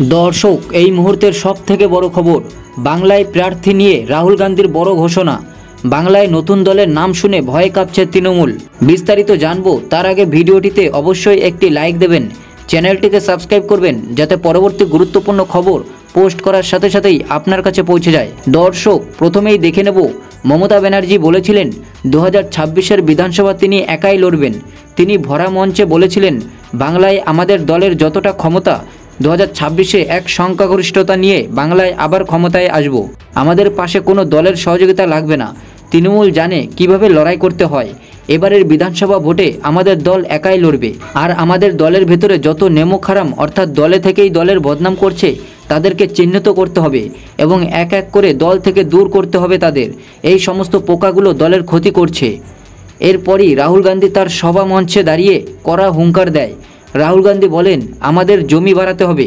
দর্শক, এই মুহূর্তের সবথেকে বড় খবর, বাংলায় প্রার্থী নিয়ে রাহুল গান্ধীর বড় ঘোষণা। বাংলায় নতুন দলের নাম শুনে ভয়ে কাঁপছে তৃণমূল। বিস্তারিত জানবো তার আগে ভিডিওটিতে অবশ্যই একটি লাইক দেবেন, চ্যানেলটিকে সাবস্ক্রাইব করবেন যাতে পরবর্তী গুরুত্বপূর্ণ খবর পোস্ট করার সাথে সাথেই আপনার কাছে পৌঁছে যায়। দর্শক, প্রথমেই দেখে নেব, মমতা ব্যানার্জি বলেছিলেন 2026-এর বিধানসভা তিনি একাই লড়বেন। তিনি ভরা মঞ্চে বলেছিলেন, বাংলায় আমাদের দলের যতটা ক্ষমতা, 2026-এ এক সংখ্যাগরিষ্ঠতা নিয়ে বাংলায় আবার ক্ষমতায় আসব। আমাদের পাশে কোনো দলের সহযোগিতা লাগবে না। তৃণমূল জানে কিভাবে লড়াই করতে হয়। এবারের বিধানসভা ভোটে আমাদের দল একাই লড়বে। আর আমাদের দলের ভেতরে যত নেমোখারাম অর্থাৎ দলে থেকেই দলের বদনাম করছে তাদেরকে চিহ্নিত করতে হবে এবং এক এক করে দল থেকে দূর করতে হবে তাদের। এই সমস্ত পোকাগুলো দলের ক্ষতি করছে। এরপরই রাহুল গান্ধী তার সভা মঞ্চে দাঁড়িয়ে কড়া হুঙ্কার দেয়। রাহুল গান্ধী বলেন, আমাদের জমি বাড়াতে হবে।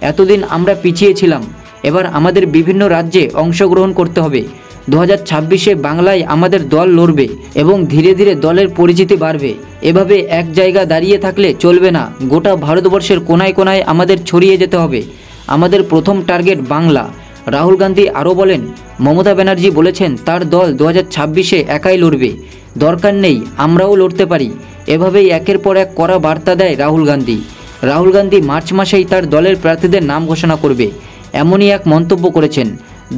এতদিন আমরা পিছিয়ে ছিলাম, এবার আমাদের বিভিন্ন রাজ্যে অংশগ্রহণ করতে হবে। 2026-এ বাংলায় আমাদের দল লড়বে এবং ধীরে ধীরে দলের পরিচিতি বাড়বে। এভাবে এক জায়গা দাঁড়িয়ে থাকলে চলবে না, গোটা ভারতবর্ষের কোনায় কোনায় আমাদের ছড়িয়ে যেতে হবে। আমাদের প্রথম টার্গেট বাংলা। রাহুল গান্ধী আরও বলেন, মমতা ব্যানার্জি বলেছেন তার দল 2026-এ একাই লড়বে, দরকার নেই আমরাও লড়তে পারি। এভাবেই একের পর এক কড়া বার্তা দেয় রাহুল গান্ধী। রাহুল গান্ধী মার্চ মাসেই তার দলের প্রার্থীদের নাম ঘোষণা করবে, এমনই এক মন্তব্য করেছেন।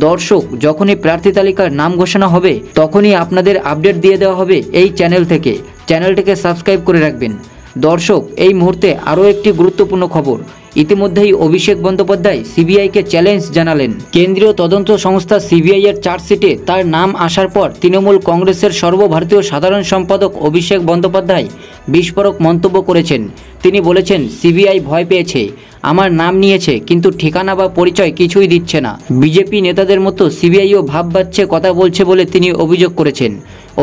দর্শক, যখনই প্রার্থী তালিকার নাম ঘোষণা হবে তখনই আপনাদের আপডেট দিয়ে দেওয়া হবে এই চ্যানেল থেকে। চ্যানেলটিকে সাবস্ক্রাইব করে রাখবেন। দর্শক, এই মুহূর্তে আরও একটি গুরুত্বপূর্ণ খবর। ইতিমধ্যেই অভিষেক বন্দ্যোপাধ্যায় সিবিআইকে চ্যালেঞ্জ জানালেন। কেন্দ্রীয় তদন্ত সংস্থা সিবিআইয়ের চার্জশিটে তার নাম আসার পর তৃণমূল কংগ্রেসের সর্বভারতীয় সাধারণ সম্পাদক অভিষেক বন্দ্যোপাধ্যায় বিস্ফোরক মন্তব্য করেছেন। তিনি বলেছেন, সিবিআই ভয় পেয়েছে, আমার নাম নিয়েছে কিন্তু ঠিকানা বা পরিচয় কিছুই দিচ্ছে না। বিজেপি নেতাদের মতো সিবিআইও ভাব বাচ্ছে কথা বলছে বলে তিনি অভিযোগ করেছেন।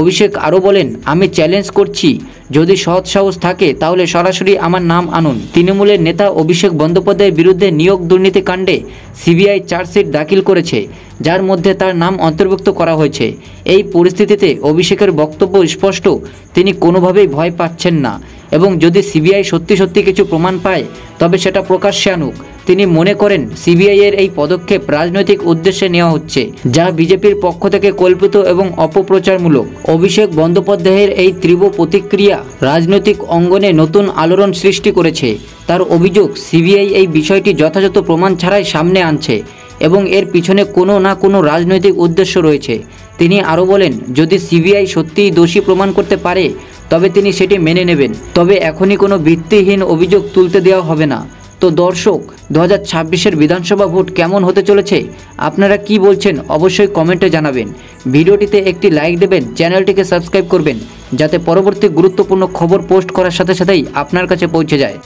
অভিষেক আরও বলেন, আমি চ্যালেঞ্জ করছি, যদি সৎ সাহস থাকে তাহলে সরাসরি আমার নাম আনুন। তৃণমূলের নেতা অভিষেক বন্দ্যোপাধ্যায়ের বিরুদ্ধে নিয়োগ দুর্নীতি কাণ্ডে সিবিআই চার্জশিট দাখিল করেছে, যার মধ্যে তার নাম অন্তর্ভুক্ত করা হয়েছে। এই পরিস্থিতিতে অভিষেকের বক্তব্য স্পষ্ট, তিনি কোনোভাবেই ভয় পাচ্ছেন না এবং যদি সিবিআই সত্যি সত্যি কিছু প্রমাণ পায় তবে সেটা প্রকাশ্যে আনুক। তিনি মনে করেন সিবিআইয়ের এই পদক্ষেপ রাজনৈতিক উদ্দেশ্যে নেওয়া হচ্ছে, যা বিজেপির পক্ষ থেকে কল্পিত এবং অপপ্রচারমূলক। অভিষেক বন্দ্যোপাধ্যায়ের এই তীব্র প্রতিক্রিয়া রাজনৈতিক অঙ্গনে নতুন আলোড়ন সৃষ্টি করেছে। তার অভিযোগ, সিবিআই এই বিষয়টি যথাযথ প্রমাণ ছাড়াই সামনে আনছে এবং এর পিছনে কোনো না কোনো রাজনৈতিক উদ্দেশ্য রয়েছে। তিনি আরও বলেন, যদি সিবিআই সত্যিই দোষী প্রমাণ করতে পারে তবে তিনি সেটি মেনে নেবেন, তবে এখনই কোনো ভিত্তিহীন অভিযোগ তুলতে দেওয়া হবে না। তো দর্শক, 2026-এর বিধানসভা ভোট কেমন হতে চলেছে আপনারা কি বলছেন অবশ্যই কমেন্টে জানাবেন। ভিডিওটিতে একটি লাইক দেবেন, চ্যানেলটিকে সাবস্ক্রাইব করবেন যাতে পরবর্তী গুরুত্বপূর্ণ খবর পোস্ট করার সাথে সাথেই আপনার কাছে পৌঁছে যায়।